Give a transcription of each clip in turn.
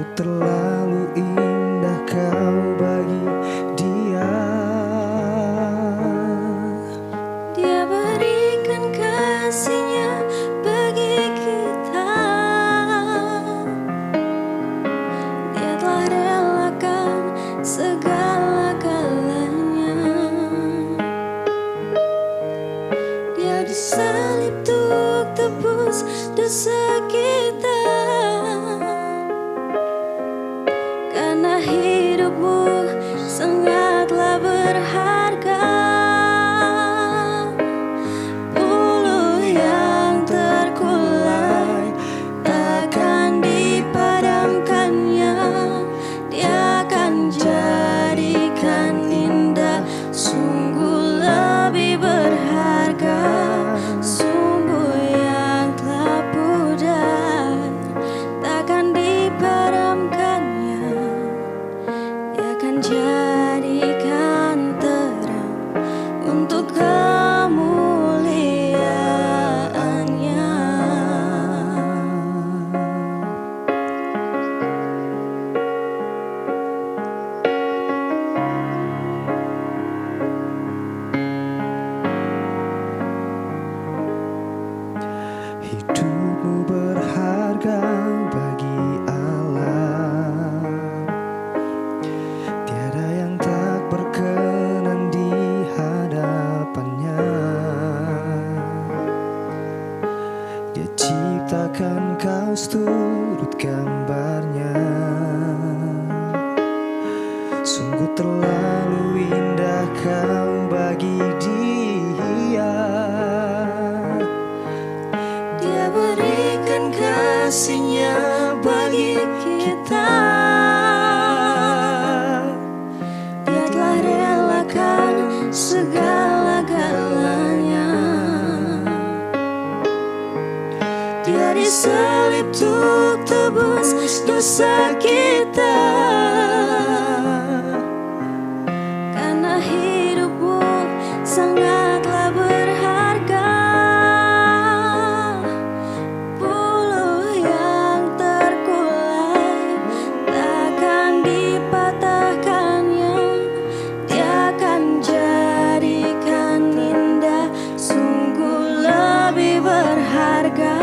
Sungguh terlalu indah kau bagi dia. Dia berikan kasih-Nya bagi kita. Dia telah relakan segala-galanya. Dia disalib untuk tebus dosa kita. Karena hidupmu sangatlah berharga. Bulu yang terkulai takkan dipadamkannya. Dia akan jadikan indah, sungguh lebih berharga. Sumbu yang telah pudar takkan dipadamkannya. Dia akan jadikan terang untuk kemuliaan-Nya. Hidupmu berharga bagi Allah. Tiada yang tak berkenan di hadapannya. Dia ciptakan kau seturut gambarnya. Sungguh terlalu indah kau bagi dia. Dia berikan kasih-Nya bagi kita. Dia telah relakan segala-galanya. Dia disalib untuk tebus dosa kita. Karena hidupmu sangatlah berharga. Bulu yang terkulai takkan dipatahkannya. Dia akan jadikan indah, sungguh lebih berharga.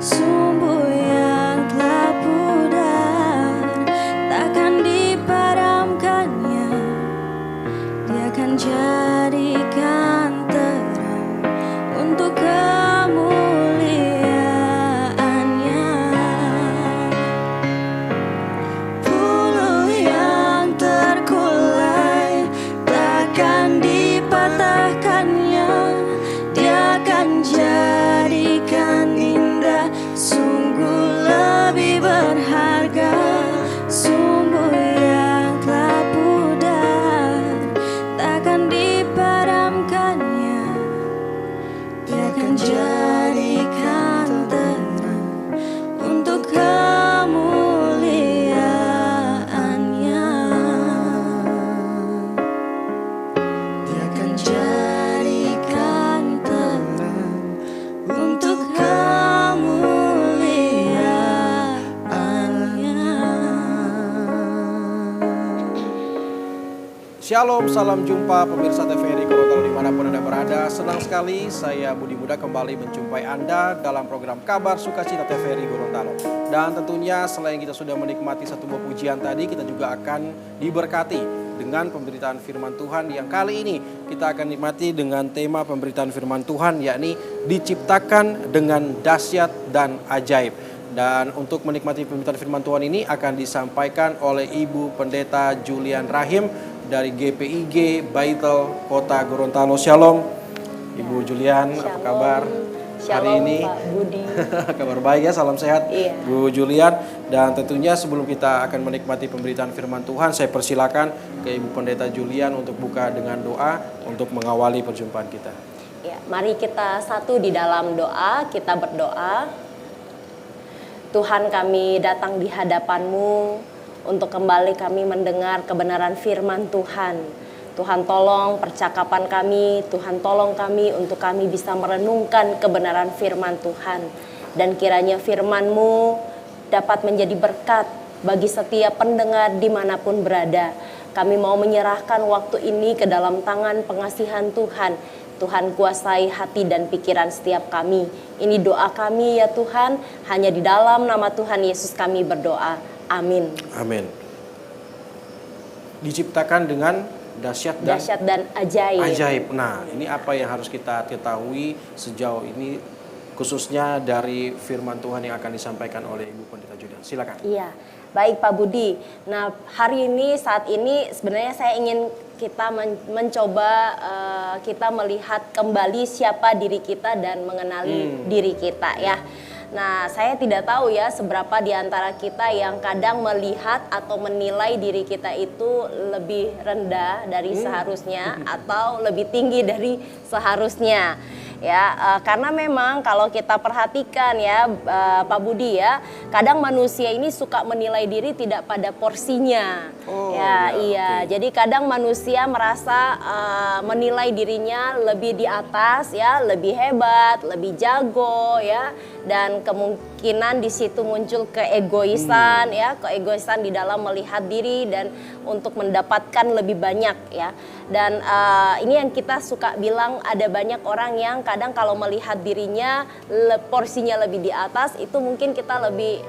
Sumbu yang telah pudar takkan dipadamkannya. Dia akan jadikan terang untuk kemuliaan-Nya. Bulu yang terkulai takkan dipatahkannya. Dia akan jadikan indah, sungguh lebih berharga. Sumbu yang telah pudar takkan dipadamkannya. Dia akan jadikan terang untuk kemuliaan-Nya. Dia akan jadikan terang untuk kemuliaan-Nya. Shalom, salam jumpa pemirsa TVRI Gorontalo dimanapun Anda berada. Senang sekali saya Budi Muda kembali menjumpai Anda dalam program Kabar Sukacita TVRI Gorontalo. Dan tentunya selain kita sudah menikmati satu buah pujian tadi, kita juga akan diberkati dengan pemberitaan firman Tuhan yang kali ini kita akan nikmati dengan tema pemberitaan firman Tuhan, yakni diciptakan dengan dahsyat dan ajaib. Dan untuk menikmati pemberitaan firman Tuhan ini akan disampaikan oleh Ibu Pendeta Julian Rahim dari GPIG Baitel Kota Gorontalo. Shalom Ibu Julian, Shalom. apa kabar hari Shalom, ini? Pak Budi. Kabar baik ya, salam sehat. Iya. Bu Julian. Dan tentunya sebelum kita akan menikmati pemberitaan firman Tuhan, saya persilakan ke Ibu Pendeta Julian untuk buka dengan doa untuk mengawali perjumpaan kita. Ya, mari kita satu di dalam doa, kita berdoa. Tuhan, kami datang di hadapan-Mu untuk kembali kami mendengar kebenaran firman Tuhan. Tuhan, tolong percakapan kami, Tuhan tolong kami untuk kami bisa merenungkan kebenaran firman Tuhan. Dan kiranya firman-Mu dapat menjadi berkat bagi setiap pendengar dimanapun berada. Kami mau menyerahkan waktu ini ke dalam tangan pengasihan Tuhan. Tuhan kuasai hati dan pikiran setiap kami. Ini doa kami ya Tuhan, hanya di dalam nama Tuhan Yesus kami berdoa. Amin. Amin. Diciptakan dengan dahsyat dan ajaib. Ajaib. Nah, ini apa yang harus kita ketahui sejauh ini, khususnya dari firman Tuhan yang akan disampaikan oleh Ibu Pendeta Judan. Silakan. Iya, baik Pak Budi. Nah, hari ini, saat ini sebenarnya saya ingin kita mencoba kita melihat kembali siapa diri kita dan mengenali diri kita ya. Nah, saya tidak tahu ya seberapa di antara kita yang kadang melihat atau menilai diri kita itu lebih rendah dari seharusnya atau lebih tinggi dari seharusnya. Ya, karena memang kalau kita perhatikan ya Pak Budi ya, kadang manusia ini suka menilai diri tidak pada porsinya. Iya. Jadi kadang manusia merasa menilai dirinya lebih di atas ya, lebih hebat, lebih jago ya, dan kemungkinan di situ muncul keegoisan ya, keegoisan di dalam melihat diri dan untuk mendapatkan lebih banyak ya. Dan ini yang kita suka bilang, ada banyak orang yang kadang kalau melihat dirinya porsinya lebih di atas, itu mungkin kita lebih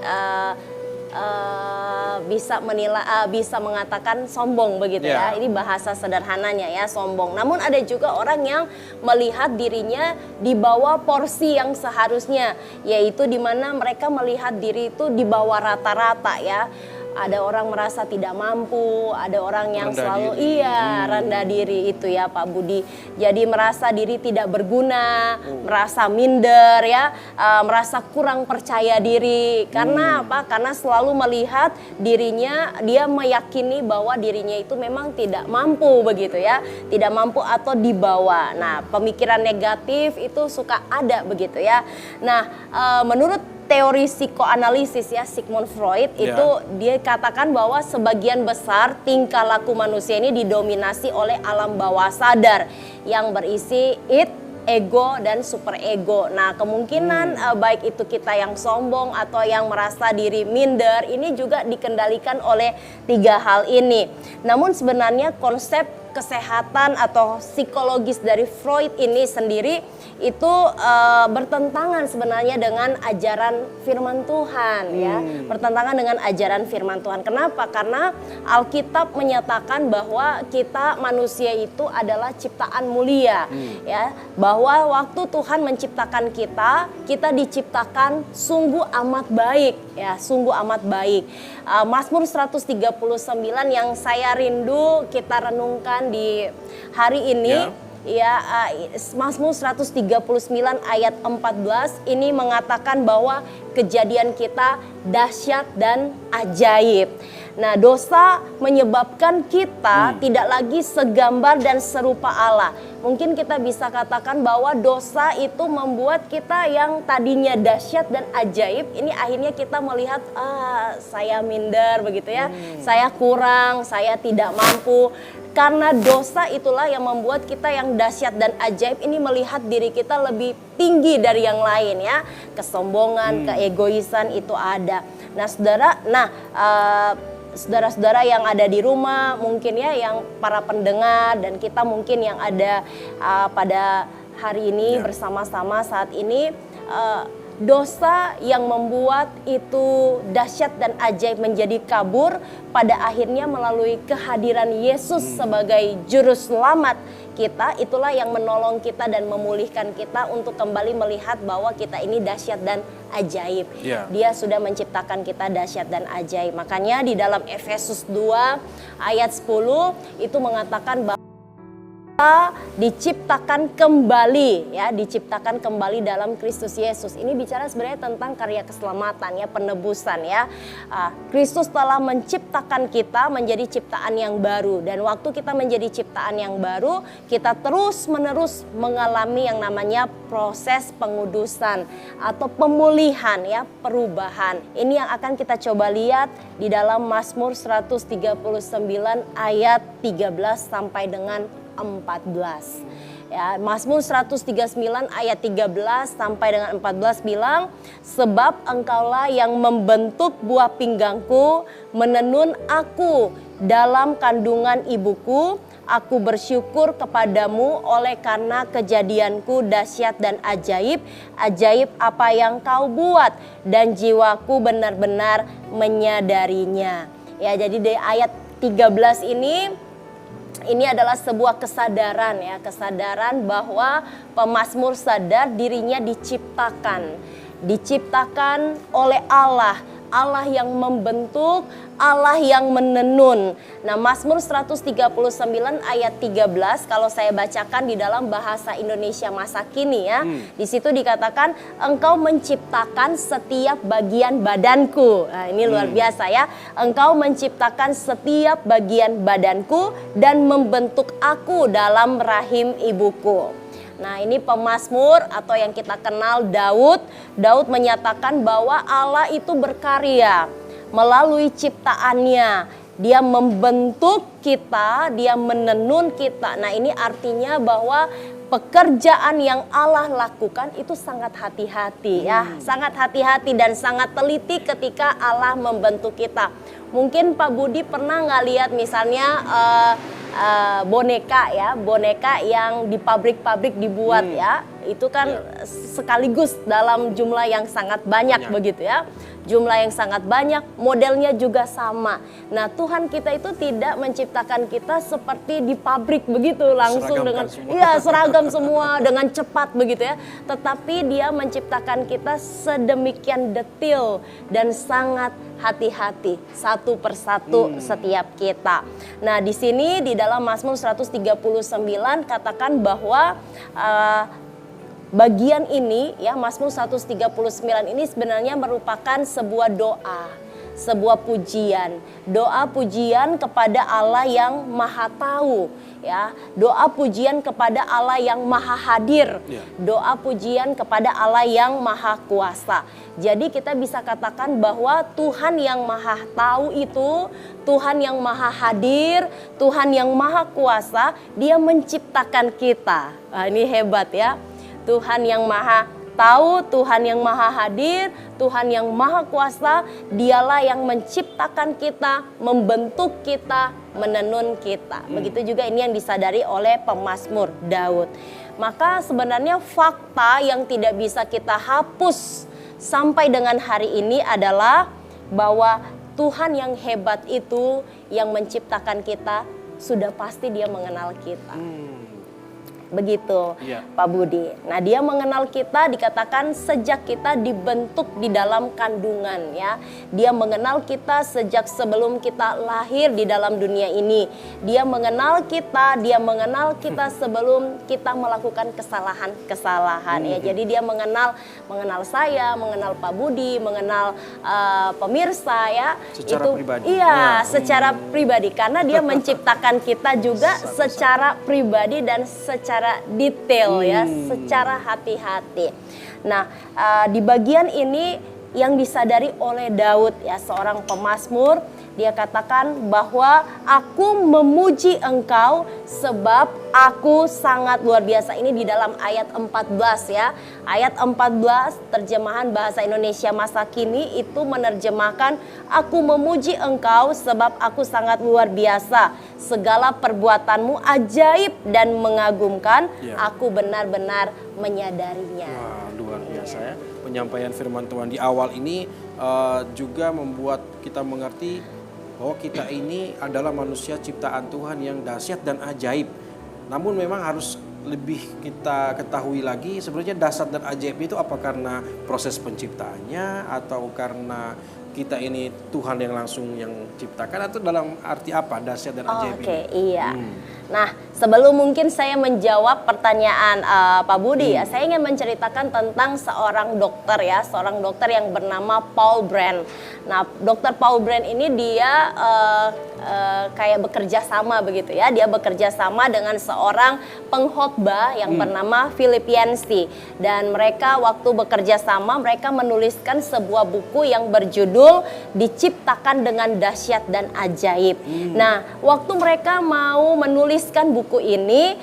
bisa menilai, bisa mengatakan sombong begitu ya. Ini bahasa sederhananya ya, sombong. Namun ada juga orang yang melihat dirinya di bawah porsi yang seharusnya, yaitu di mana mereka melihat diri itu di bawah rata-rata ya. Ada orang merasa tidak mampu, ada orang yang rendah selalu diri. Rendah diri itu ya Pak Budi. Jadi merasa diri tidak berguna, merasa minder ya, merasa kurang percaya diri. Karena apa? Karena selalu melihat dirinya, dia meyakini bahwa dirinya itu memang tidak mampu begitu ya, tidak mampu atau di bawah. Nah, pemikiran negatif itu suka ada begitu ya. Nah, menurut teori psikoanalisis ya, Sigmund Freud itu dia katakan bahwa sebagian besar tingkah laku manusia ini didominasi oleh alam bawah sadar yang berisi id, ego dan superego. Nah, kemungkinan baik itu kita yang sombong atau yang merasa diri minder, ini juga dikendalikan oleh tiga hal ini. Namun sebenarnya konsep kesehatan atau psikologis dari Freud ini sendiri itu bertentangan sebenarnya dengan ajaran firman Tuhan ya, bertentangan dengan ajaran firman Tuhan. Kenapa? Karena Alkitab menyatakan bahwa kita manusia itu adalah ciptaan mulia ya, bahwa waktu Tuhan menciptakan kita, kita diciptakan sungguh amat baik ya, sungguh amat baik. Mazmur 139 yang saya rindu kita renungkan di hari ini ya, Mazmur 139 ayat 14 ini mengatakan bahwa kejadian kita dahsyat dan ajaib. Nah, dosa menyebabkan kita tidak lagi segambar dan serupa Allah. Mungkin kita bisa katakan bahwa dosa itu membuat kita yang tadinya dahsyat dan ajaib, ini akhirnya kita melihat saya minder begitu ya, saya kurang, saya tidak mampu. Karena dosa itulah yang membuat kita yang dahsyat dan ajaib ini melihat diri kita lebih tinggi dari yang lain ya. Kesombongan, keegoisan itu ada. Nah, saudara, saudara-saudara yang ada di rumah mungkin ya, yang para pendengar dan kita mungkin yang ada pada hari ini bersama-sama saat ini, dosa yang membuat itu dahsyat dan ajaib menjadi kabur pada akhirnya melalui kehadiran Yesus sebagai juru selamat kita, itulah yang menolong kita dan memulihkan kita untuk kembali melihat bahwa kita ini dahsyat dan ajaib. Dia sudah menciptakan kita dahsyat dan ajaib. Makanya di dalam Efesus 2 ayat 10 itu mengatakan bahwa kita diciptakan kembali ya, diciptakan kembali dalam Kristus Yesus. Ini bicara sebenarnya tentang karya keselamatan ya, penebusan ya. Kristus telah menciptakan kita menjadi ciptaan yang baru, dan waktu kita menjadi ciptaan yang baru, kita terus-menerus mengalami yang namanya proses pengudusan atau pemulihan ya, perubahan. Ini yang akan kita coba lihat di dalam Mazmur 139 ayat 13 sampai dengan 14. Ya, Mazmur 139 ayat 13 sampai dengan 14 bilang, sebab engkaulah yang membentuk buah pinggangku, menenun aku dalam kandungan ibuku. Aku bersyukur kepadamu oleh karena kejadianku dahsyat dan ajaib. Ajaib apa yang kau buat dan jiwaku benar-benar menyadarinya. Ya, jadi di ayat 13 ini adalah sebuah kesadaran ya, kesadaran bahwa pemazmur sadar dirinya diciptakan oleh Allah. Allah yang membentuk, Allah yang menenun. Nah, Mazmur 139 ayat 13 kalau saya bacakan di dalam bahasa Indonesia masa kini ya. Di situ dikatakan engkau menciptakan setiap bagian badanku. Nah, ini luar biasa ya. Engkau menciptakan setiap bagian badanku dan membentuk aku dalam rahim ibuku. Nah, ini pemazmur atau yang kita kenal Daud. Daud menyatakan bahwa Allah itu berkarya melalui ciptaannya. Dia membentuk kita, dia menenun kita. Nah, ini artinya bahwa pekerjaan yang Allah lakukan itu sangat hati-hati ya. Sangat hati-hati dan sangat teliti ketika Allah membentuk kita. Mungkin Pak Budi pernah nggak lihat misalnya boneka ya, boneka yang di pabrik-pabrik dibuat ya, itu kan sekaligus dalam jumlah yang sangat banyak begitu ya, jumlah yang sangat banyak, modelnya juga sama. Nah, Tuhan kita itu tidak menciptakan kita seperti di pabrik begitu langsung dengan seragam semua dengan cepat begitu ya, tetapi Dia menciptakan kita sedemikian detil dan sangat hati-hati satu persatu setiap kita. Nah, di sini di dalam Mazmur 139 katakan bahwa bagian ini ya, Mazmur 139 ini sebenarnya merupakan sebuah doa, sebuah pujian. Doa pujian kepada Allah yang Maha Tahu ya. Doa pujian kepada Allah yang Maha Hadir. Doa pujian kepada Allah yang Maha Kuasa. Jadi kita bisa katakan bahwa Tuhan yang Maha Tahu itu, Tuhan yang Maha Hadir, Tuhan yang Maha Kuasa, Dia menciptakan kita. Nah, ini hebat ya. Tuhan yang Maha Tahu, Tuhan yang Maha Hadir, Tuhan yang Maha Kuasa, Dialah yang menciptakan kita, membentuk kita, menenun kita. Begitu juga ini yang disadari oleh pemazmur Daud. Maka sebenarnya fakta yang tidak bisa kita hapus sampai dengan hari ini adalah bahwa Tuhan yang hebat itu yang menciptakan kita, sudah pasti Dia mengenal kita. Begitu Pak Budi. Nah, Dia mengenal kita dikatakan sejak kita dibentuk di dalam kandungan ya. Dia mengenal kita sejak sebelum kita lahir di dalam dunia ini. Dia mengenal kita sebelum kita melakukan kesalahan-kesalahan ya. Jadi Dia mengenal saya, mengenal Pak Budi, mengenal pemirsa ya. Secara pribadi. Iya, secara pribadi karena Dia menciptakan kita juga secara pribadi dan secara detail ya, secara hati-hati. Nah, di bagian ini yang disadari oleh Daud ya, seorang pemazmur, dia katakan bahwa aku memuji engkau sebab aku sangat luar biasa. Ini di dalam ayat 14 ya. Ayat 14 terjemahan bahasa Indonesia masa kini itu menerjemahkan aku memuji engkau sebab aku sangat luar biasa. Segala perbuatanmu ajaib dan mengagumkan. Aku benar-benar menyadarinya. Wah, luar biasa ya. Penyampaian firman Tuhan di awal ini juga membuat kita mengerti bahwa kita ini adalah manusia ciptaan Tuhan yang dahsyat dan ajaib. Namun memang harus lebih kita ketahui lagi sebenarnya dahsyat dan ajaib itu apa karena proses penciptaannya atau karena kita ini Tuhan yang langsung yang ciptakan, atau dalam arti apa dahsyat dan ajaib ini? Iya. Nah, sebelum mungkin saya menjawab pertanyaan Pak Budi ya, saya ingin menceritakan tentang seorang dokter ya, seorang dokter yang bernama Paul Brand. Nah, dokter Paul Brand ini dia kayak bekerja sama begitu ya, dia bekerja sama dengan seorang pengkhotbah yang bernama Philip Yancey, dan mereka waktu bekerja sama mereka menuliskan sebuah buku yang berjudul berjudul Diciptakan dengan Dahsyat dan Ajaib. Nah, waktu mereka mau menuliskan buku ini,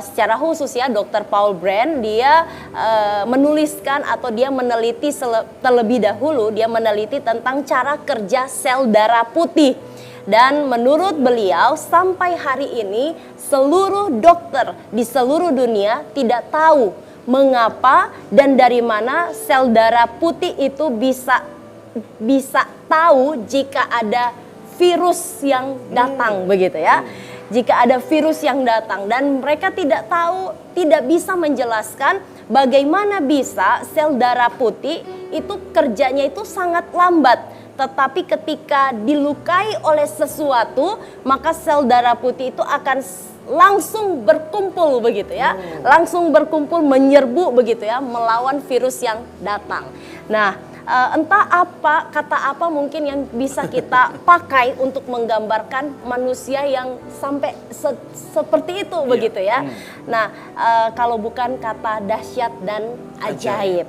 secara khusus ya Dr. Paul Brand, dia menuliskan atau dia meneliti terlebih dahulu, dia meneliti tentang cara kerja sel darah putih. Dan menurut beliau sampai hari ini seluruh dokter di seluruh dunia tidak tahu mengapa dan dari mana sel darah putih itu bisa tahu jika ada virus yang datang begitu ya. Jika ada virus yang datang, dan mereka tidak tahu, tidak bisa menjelaskan bagaimana bisa sel darah putih itu kerjanya itu sangat lambat. Tetapi ketika dilukai oleh sesuatu, maka sel darah putih itu akan langsung berkumpul begitu ya. Langsung berkumpul menyerbu begitu ya, melawan virus yang datang. Nah, entah apa, kata apa mungkin yang bisa kita pakai untuk menggambarkan manusia yang sampai seperti itu begitu ya. Nah, kalau bukan kata dahsyat dan ajaib.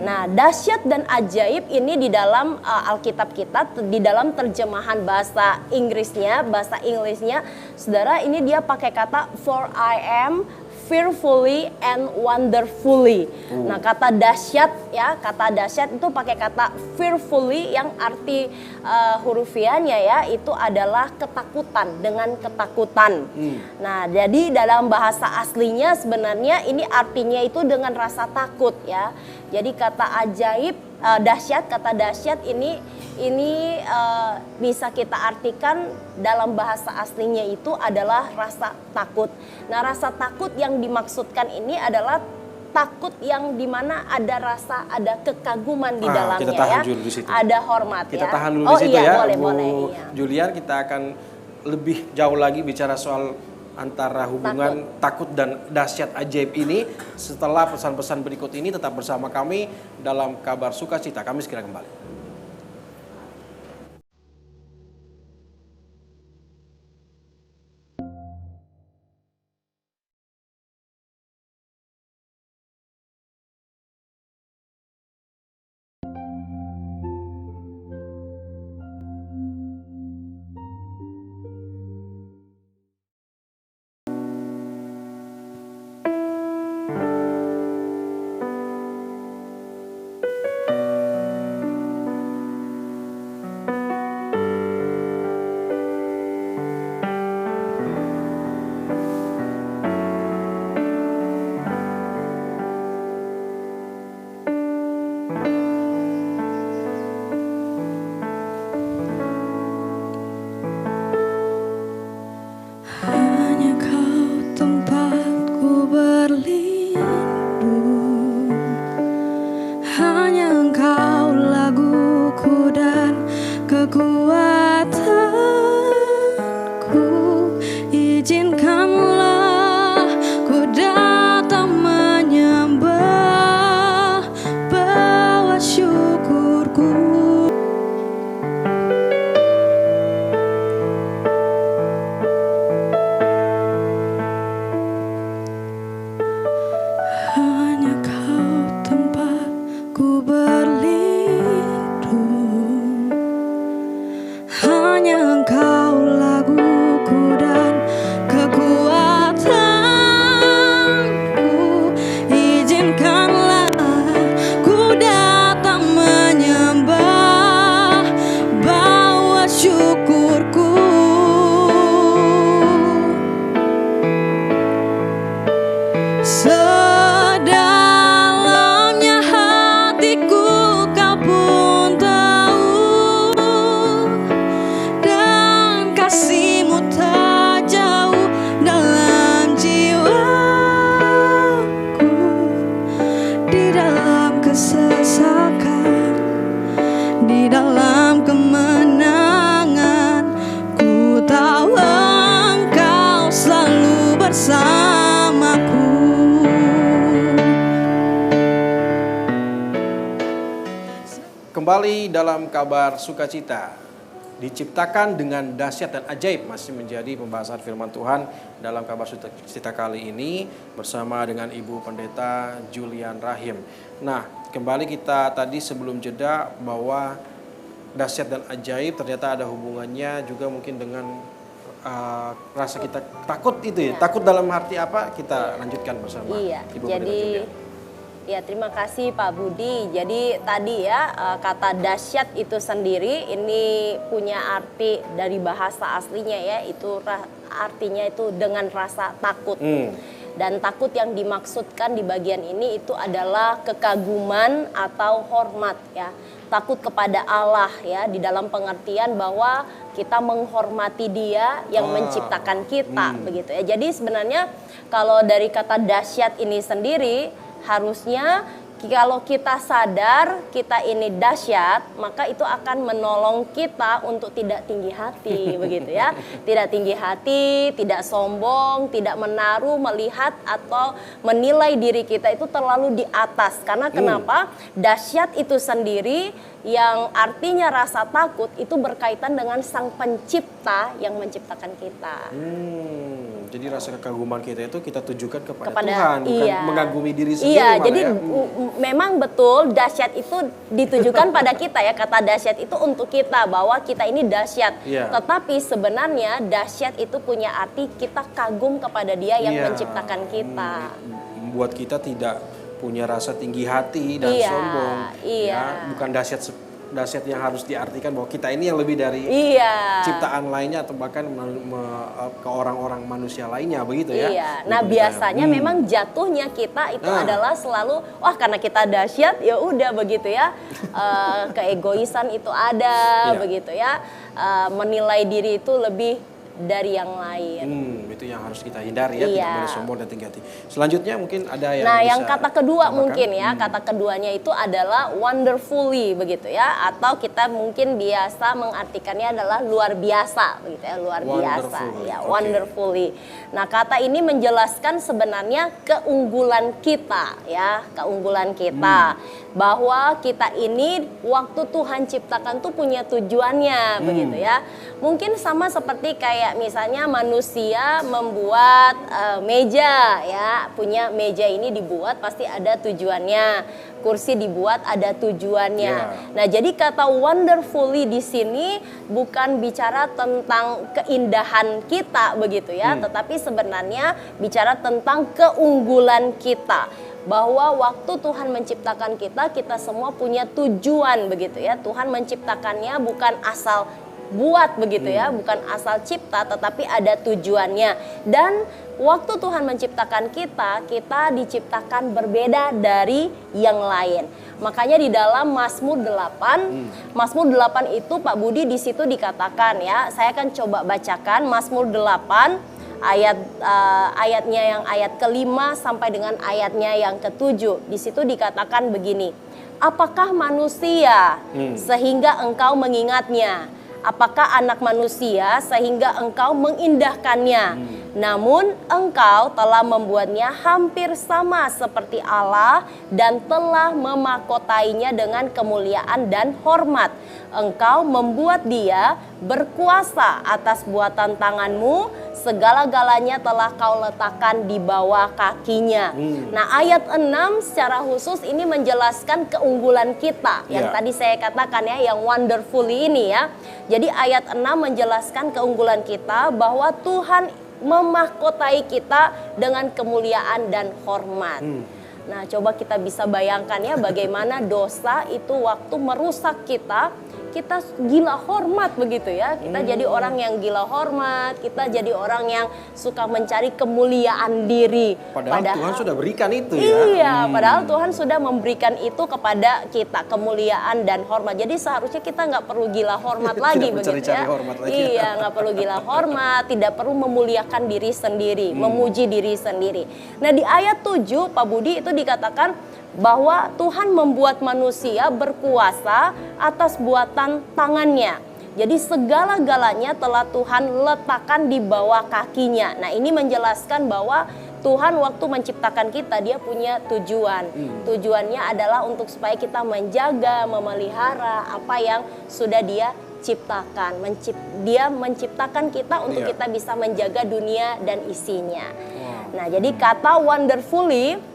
Nah, dahsyat dan ajaib ini di dalam Alkitab kita, di dalam terjemahan bahasa Inggrisnya, saudara, ini dia pakai kata for I am fearfully and wonderfully. Nah, kata dahsyat ya, kata dahsyat itu pakai kata fearfully yang arti hurufiahnya ya itu adalah ketakutan, dengan ketakutan. Nah, jadi dalam bahasa aslinya sebenarnya ini artinya itu dengan rasa takut ya. Jadi kata ajaib, dahsyat, kata dahsyat ini bisa kita artikan dalam bahasa aslinya itu adalah rasa takut. Nah, rasa takut yang dimaksudkan ini adalah takut yang dimana ada kekaguman di dalamnya kita tahan ya. dulu di situ. Ada hormat kita ya. tahan dulu di situ ya, boleh, Bu iya. Julian. Kita akan lebih jauh lagi bicara soal antara hubungan takut dan dahsyat ajaib ini setelah pesan-pesan berikut ini. Tetap bersama kami dalam Kabar Sukacita. Kami segera kembali. Hanya kau tempatku berlindung, hanya engkau laguku dan kekuatanku. Izinkanlah ku datang menyembah, bawa syukurku. Hanya kau tempatku berlindung, hanya engkau laguku dan kekuatanku. Izinkanlah ku datang menyembah, bawa syukurku. Sedalamnya hatiku kau pun tahu, dan kasih-Mu tak jauh dalam jiwaku. Di dalam kesesakan, di dalam kemenangan, ku tahu Engkau selalu bersamaku. Kembali dalam Kabar Sukacita. Diciptakan dengan dahsyat dan ajaib masih menjadi pembahasan firman Tuhan dalam Kabar Sukacita kali ini bersama dengan Ibu Pendeta Julian Rahim. Nah, kembali kita tadi sebelum jeda bahwa dahsyat dan ajaib ternyata ada hubungannya juga mungkin dengan rasa kita takut itu ya. Takut dalam arti apa? Kita lanjutkan bersama Ibu Pendeta Jadi Julia. ya terima kasih Pak Budi. Jadi tadi ya kata dahsyat itu sendiri ini punya arti dari bahasa aslinya ya, itu artinya itu dengan rasa takut. Dan takut yang dimaksudkan di bagian ini itu adalah kekaguman atau hormat ya. Takut kepada Allah ya, di dalam pengertian bahwa kita menghormati Dia yang menciptakan kita begitu ya. Jadi sebenarnya kalau dari kata dahsyat ini sendiri harusnya kalau kita sadar kita ini dahsyat, maka itu akan menolong kita untuk tidak tinggi hati begitu ya. Tidak tinggi hati, tidak sombong, tidak menaruh, melihat atau menilai diri kita itu terlalu di atas. Karena kenapa? Dahsyat itu sendiri yang artinya rasa takut itu berkaitan dengan Sang Pencipta yang menciptakan kita. Jadi rasa kekaguman kita itu kita tujukan kepada Kepada Tuhan, bukan mengagumi diri sendiri. Iya, malah jadi ya. Memang betul dahsyat itu ditujukan pada kita ya. Kata dahsyat itu untuk kita, bahwa kita ini dahsyat. Iya. Tetapi sebenarnya dahsyat itu punya arti kita kagum kepada Dia yang menciptakan kita. Membuat kita tidak punya rasa tinggi hati dan Iya, sombong. iya. Ya, bukan dahsyat yang harus diartikan bahwa kita ini yang lebih dari Iya. ciptaan lainnya atau bahkan ke orang-orang manusia lainnya begitu ya. Iya. Nah, biasanya memang jatuhnya kita itu adalah selalu wah karena kita dahsyat ya udah begitu ya. Keegoisan itu ada begitu ya. Menilai diri itu lebih dari yang lain. Itu yang harus kita hindari ya, Iya. tidak boleh sombong dan tinggi hati. Selanjutnya mungkin ada yang Nah, bisa yang kata kedua tambahkan? mungkin ya, kata keduanya itu adalah wonderfully begitu ya, atau kita mungkin biasa mengartikannya adalah luar biasa begitu ya, luar biasa Wonderfully, ya, oke. wonderfully. Nah, kata ini menjelaskan sebenarnya keunggulan kita ya, keunggulan kita. Bahwa kita ini waktu Tuhan ciptakan tuh punya tujuannya begitu ya. Mungkin sama seperti kayak misalnya manusia membuat meja ya, punya meja ini dibuat pasti ada tujuannya. Kursi dibuat ada tujuannya. Nah, jadi kata wonderfully di sini bukan bicara tentang keindahan kita begitu ya, tetapi sebenarnya bicara tentang keunggulan kita. Bahwa waktu Tuhan menciptakan kita, kita semua punya tujuan begitu ya. Tuhan menciptakannya bukan asal buat begitu ya, bukan asal cipta, tetapi ada tujuannya. Dan waktu Tuhan menciptakan kita, kita diciptakan berbeda dari yang lain. Makanya di dalam Mazmur 8, Mazmur 8 itu Pak Budi di situ dikatakan ya, saya akan coba bacakan Mazmur 8 ayatnya yang ayat ke-5 sampai dengan ayatnya yang ke-7. Di situ dikatakan begini. Apakah manusia sehingga engkau mengingatnya? Apakah anak manusia sehingga engkau mengindahkannya? Namun engkau telah membuatnya hampir sama seperti Allah dan telah memakotainya dengan kemuliaan dan hormat. Engkau membuat dia berkuasa atas buatan tanganmu, segala-galanya telah kau letakkan di bawah kakinya. Nah, ayat 6 secara khusus ini menjelaskan keunggulan kita. Yang tadi saya katakan ya, yang wonderfully ini ya. Jadi ayat 6 menjelaskan keunggulan kita bahwa Tuhan memahkotai kita dengan kemuliaan dan hormat. Nah, coba kita bisa bayangkan ya bagaimana dosa itu waktu merusak kita gila hormat begitu ya. Kita jadi orang yang gila hormat, kita jadi orang yang suka mencari kemuliaan diri. Padahal Tuhan sudah berikan itu ya. Iya, padahal Tuhan sudah memberikan itu kepada kita, kemuliaan dan hormat. Jadi seharusnya kita nggak perlu gila hormat lagi Tidak begitu mencari-cari ya. hormat lagi. Iya, nggak perlu gila hormat, tidak perlu memuliakan diri sendiri, memuji diri sendiri. Nah, di ayat 7 Pak Budi itu dikatakan bahwa Tuhan membuat manusia berkuasa atas buatan tangannya. Jadi segala-galanya telah Tuhan letakkan di bawah kakinya. Nah, ini menjelaskan bahwa Tuhan waktu menciptakan kita, dia punya tujuan. Tujuannya adalah untuk supaya kita menjaga, memelihara apa yang sudah dia ciptakan. Dia menciptakan kita untuk kita bisa menjaga dunia dan isinya. Nah, jadi kata wonderfully,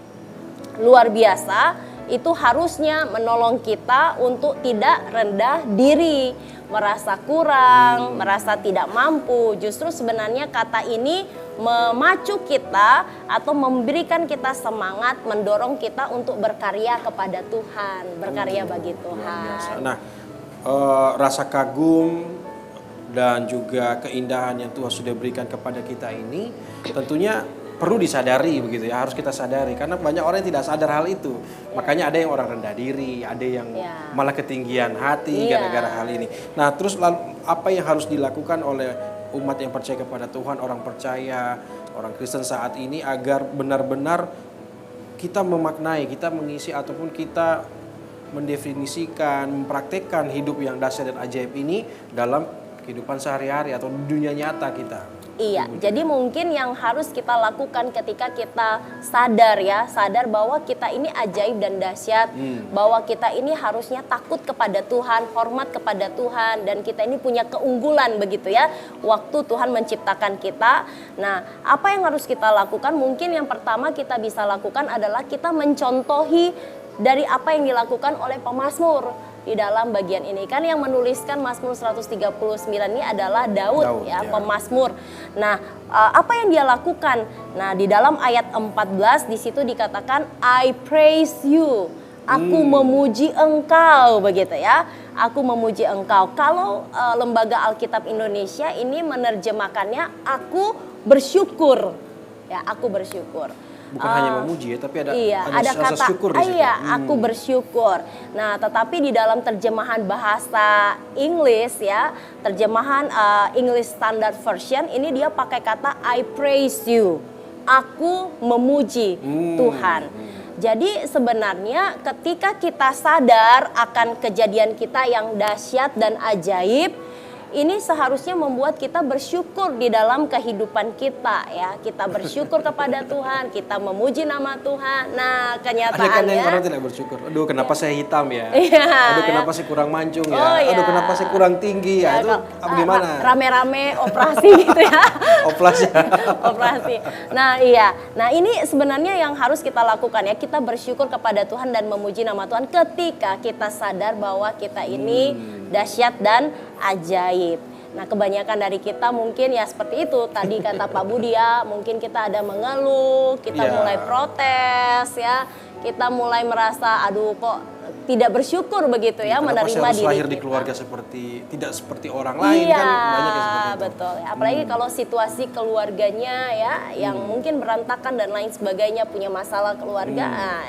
luar biasa, itu harusnya menolong kita untuk tidak rendah diri, merasa kurang, merasa tidak mampu. Justru sebenarnya kata ini memacu kita atau memberikan kita semangat, mendorong kita untuk berkarya kepada Tuhan, berkarya bagi Tuhan. Nah, rasa kagum dan juga keindahan yang Tuhan sudah berikan kepada kita ini tentunya perlu disadari begitu ya, harus kita sadari karena banyak orang yang tidak sadar hal itu. Makanya ada yang orang rendah diri, ada yang malah ketinggian hati gara-gara hal ini. Nah, terus apa yang harus dilakukan oleh umat yang percaya kepada Tuhan, orang percaya, orang Kristen saat ini agar benar-benar kita memaknai, kita mengisi ataupun kita mendefinisikan, mempraktekkan hidup yang dahsyat dan ajaib ini dalam kehidupan sehari-hari atau dunia nyata kita. Iya, jadi mungkin yang harus kita lakukan ketika kita sadar bahwa kita ini ajaib dan dahsyat, bahwa kita ini harusnya takut kepada Tuhan, hormat kepada Tuhan, dan kita ini punya keunggulan begitu ya, waktu Tuhan menciptakan kita. Nah, apa yang harus kita lakukan? Mungkin yang pertama kita bisa lakukan adalah kita mencontohi dari apa yang dilakukan oleh pemazmur. Di dalam bagian ini kan yang menuliskan Mazmur 139 ini adalah Daud ya, pemazmur. Nah, apa yang dia lakukan? Nah, di dalam ayat 14 di situ dikatakan I praise you. Aku memuji engkau begitu ya. Aku memuji engkau. Kalau Lembaga Alkitab Indonesia ini menerjemahkannya aku bersyukur. Ya, aku bersyukur. Bukan hanya memuji ya, tapi ada kata syukur di situ. Aku bersyukur. Nah, tetapi di dalam terjemahan bahasa Inggris ya, terjemahan English Standard Version ini dia pakai kata I praise you. Aku memuji Tuhan. Jadi sebenarnya ketika kita sadar akan kejadian kita yang dahsyat dan ajaib, ini seharusnya membuat kita bersyukur di dalam kehidupan kita ya. Kita bersyukur kepada Tuhan, kita memuji nama Tuhan. Nah, kenyataannya ada kan yang orang tidak bersyukur. Aduh, kenapa saya hitam ya? Aduh, kenapa saya kurang mancung ya? Aduh, kenapa saya kurang tinggi ya? Itu gimana? Rame-rame operasi gitu ya. Operasi. Nah, iya. Nah, ini sebenarnya yang harus kita lakukan ya. Kita bersyukur kepada Tuhan dan memuji nama Tuhan ketika kita sadar bahwa kita ini dahsyat dan ajaib. Nah, kebanyakan dari kita mungkin ya seperti itu tadi kata Pak Budi ya, mungkin kita ada mengeluh, kita mulai protes ya, kita mulai merasa aduh kok tidak bersyukur begitu ya, menerima diri lahir di keluarga tidak seperti orang lain kan, banyak yang seperti itu. Betul. Apalagi kalau situasi keluarganya ya yang mungkin berantakan dan lain sebagainya, punya masalah keluarga.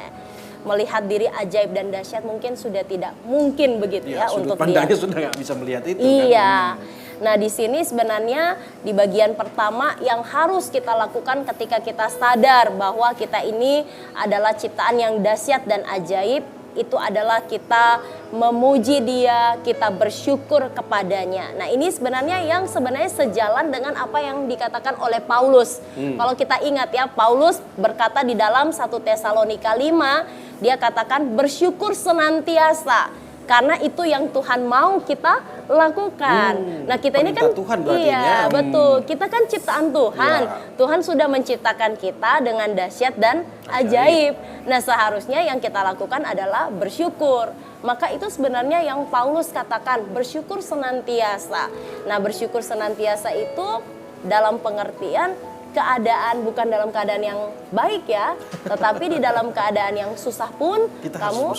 Melihat diri ajaib dan dahsyat mungkin sudah tidak mungkin begitu ya untuk dia. Pandangnya sudah nggak bisa melihat itu. Iya. Nah, di sini sebenarnya di bagian pertama yang harus kita lakukan ketika kita sadar bahwa kita ini adalah ciptaan yang dahsyat dan ajaib, itu adalah kita memuji Dia, kita bersyukur kepadanya. Nah, ini sebenarnya yang sejalan dengan apa yang dikatakan oleh Paulus. Kalau kita ingat ya, Paulus berkata di dalam 1 Tesalonika 5, dia katakan bersyukur senantiasa karena itu yang Tuhan mau kita lakukan. Nah, kita ini kan Tuhan berarti betul. Kita kan ciptaan Tuhan. Tuhan sudah menciptakan kita dengan dahsyat dan ajaib. Nah, seharusnya yang kita lakukan adalah bersyukur. Maka itu sebenarnya yang Paulus katakan bersyukur senantiasa. Nah, bersyukur senantiasa itu dalam pengertian keadaan, bukan dalam keadaan yang baik ya, tetapi di dalam keadaan yang susah pun kamu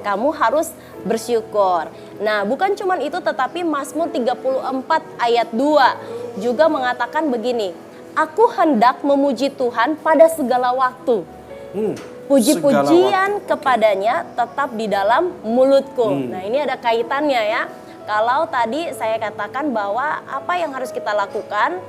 kamu harus bersyukur. Nah, bukan cuma itu, tetapi Mazmur 34 ayat 2 juga mengatakan begini, aku hendak memuji Tuhan pada segala waktu. Puji-pujian kepadanya tetap di dalam mulutku. Nah, ini ada kaitannya ya. Kalau tadi saya katakan bahwa apa yang harus kita lakukan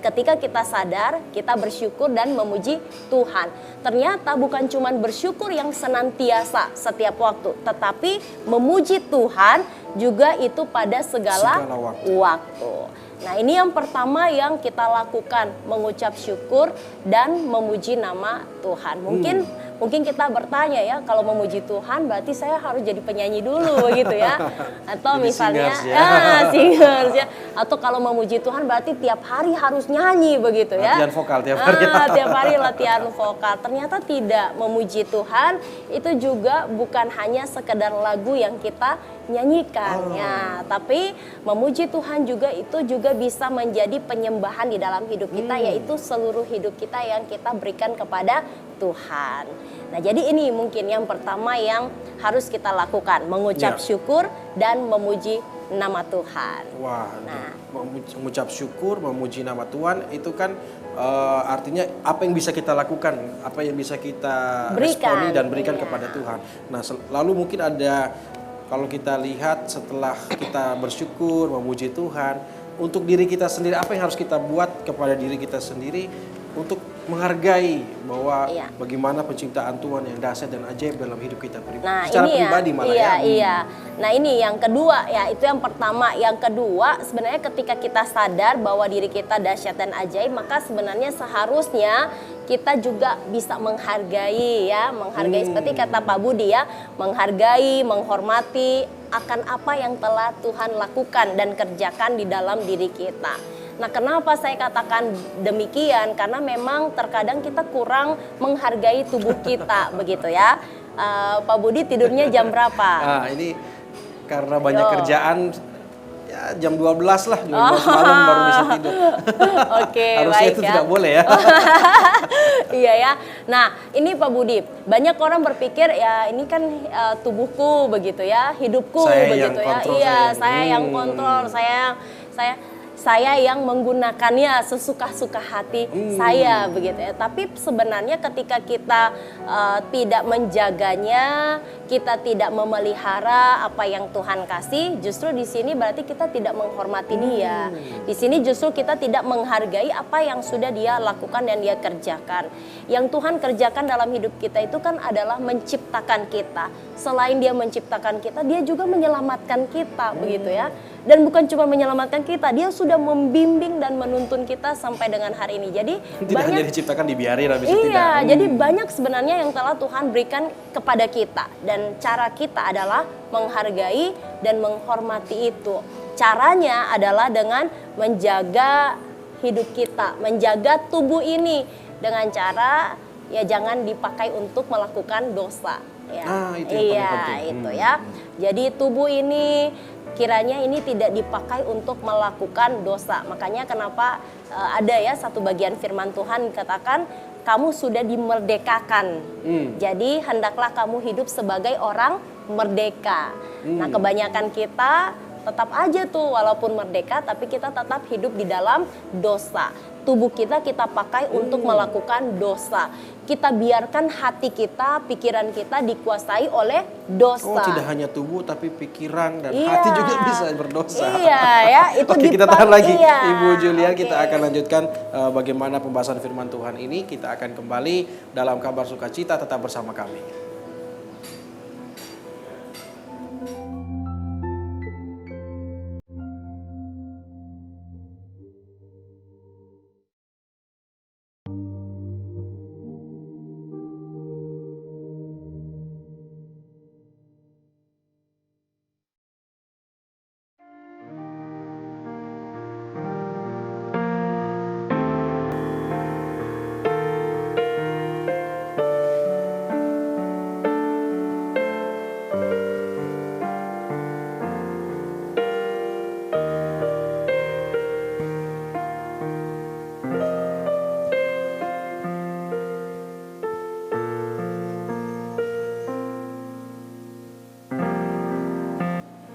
ketika kita sadar, kita bersyukur dan memuji Tuhan. Ternyata bukan cuma bersyukur yang senantiasa setiap waktu, tetapi memuji Tuhan juga itu pada segala waktu. Nah, ini yang pertama yang kita lakukan, mengucap syukur dan memuji nama Tuhan. Mungkin Mungkin kita bertanya ya, kalau memuji Tuhan berarti saya harus jadi penyanyi dulu gitu ya. Atau Jadi misalnya singers ya. singers ya. Atau kalau memuji Tuhan berarti tiap hari harus nyanyi begitu ya. Latihan vokal tiap hari. Tiap hari latihan vokal. Ternyata tidak, memuji Tuhan itu juga bukan hanya sekedar lagu yang kita nyanyikan ya, tapi memuji Tuhan juga itu juga bisa menjadi penyembahan di dalam hidup kita, yaitu seluruh hidup kita yang kita berikan kepada Tuhan. Nah, jadi ini mungkin yang pertama yang harus kita lakukan, mengucap syukur dan memuji nama Tuhan. Wah, Nah. mengucap syukur, memuji nama Tuhan itu kan artinya apa yang bisa kita lakukan, apa yang bisa kita Berikan, responi dan berikan iya. kepada Tuhan. Nah, lalu mungkin ada, kalau kita lihat setelah kita bersyukur, memuji Tuhan, untuk diri kita sendiri apa yang harus kita buat kepada diri kita sendiri untuk menghargai bahwa Iya. bagaimana penciptaan Tuhan yang dahsyat dan ajaib dalam hidup kita Nah, secara ini pribadi ya, malah iya, ya. iya. Nah, ini yang kedua ya, itu yang pertama. Yang kedua, sebenarnya ketika kita sadar bahwa diri kita dahsyat dan ajaib, maka sebenarnya seharusnya kita juga bisa menghargai ya, menghargai seperti kata Pak Budi ya, menghargai, menghormati akan apa yang telah Tuhan lakukan dan kerjakan di dalam diri kita. Nah, kenapa saya katakan demikian? Karena memang terkadang kita kurang menghargai tubuh kita, begitu ya. Pak Budi tidurnya jam berapa? Nah, ini karena banyak Yo. kerjaan ya jam 12 lah, jam 12 malam baru bisa tidur. Oke, Harusnya baik itu ya. tidak boleh ya. Iya ya. Nah, ini Pak Budi, banyak orang berpikir ya ini kan tubuhku begitu ya, hidupku Saya yang begitu ya. kontrol, Iya, saya saya yang- yang kontrol, saya yang menggunakannya sesuka-suka hati saya begitu ya. Tapi sebenarnya ketika kita tidak menjaganya, kita tidak memelihara apa yang Tuhan kasih, justru di sini berarti kita tidak menghormati Dia. Di sini justru kita tidak menghargai apa yang sudah Dia lakukan dan Dia kerjakan. Yang Tuhan kerjakan dalam hidup kita itu kan adalah menciptakan kita. Selain Dia menciptakan kita, Dia juga menyelamatkan kita begitu ya. Dan bukan cuma menyelamatkan kita, Dia sudah membimbing dan menuntun kita sampai dengan hari ini. Jadi Tidak hanya diciptakan dibiarin habis itu tidak. iya, jadi banyak sebenarnya yang telah Tuhan berikan kepada kita. Dan cara kita adalah menghargai dan menghormati itu. Caranya adalah dengan menjaga hidup kita, menjaga tubuh ini. Dengan cara ya jangan dipakai untuk melakukan dosa. Ya. Ah, itu yang paling iya, penting. itu ya. Jadi tubuh ini kiranya ini tidak dipakai untuk melakukan dosa. Makanya kenapa ada ya satu bagian firman Tuhan katakan kamu sudah dimerdekakan. Jadi hendaklah kamu hidup sebagai orang merdeka. Nah, kebanyakan kita tetap aja tuh walaupun merdeka tapi kita tetap hidup di dalam dosa. Tubuh kita pakai untuk melakukan dosa. Kita biarkan hati kita, pikiran kita dikuasai oleh dosa. Oh, tidak hanya tubuh tapi pikiran dan Iya. hati juga bisa berdosa. Iya ya, itu Oke, kita tahan lagi. iya. Ibu Julian, Oke. kita akan lanjutkan bagaimana pembahasan firman Tuhan ini. Kita akan kembali dalam Kabar Sukacita, tetap bersama kami.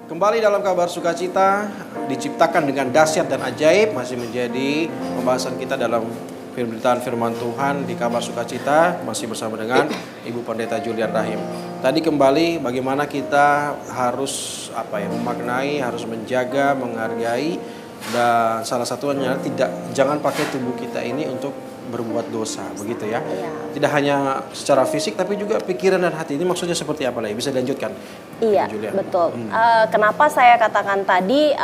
Kembali dalam Kabar Sukacita, diciptakan dengan dahsyat dan ajaib, masih menjadi pembahasan kita dalam pemberitaan firman Tuhan di Kabar Sukacita, masih bersama dengan Ibu Pendeta Julian Rahim. Tadi kembali bagaimana kita harus memaknai, harus menjaga, menghargai, dan salah satunya jangan pakai tubuh kita ini untuk berbuat dosa, begitu ya. Iya. Tidak hanya secara fisik tapi juga pikiran dan hati. Ini maksudnya seperti apa lagi? Bisa dilanjutkan? Iya, Ibu Julian. betul. Kenapa saya katakan tadi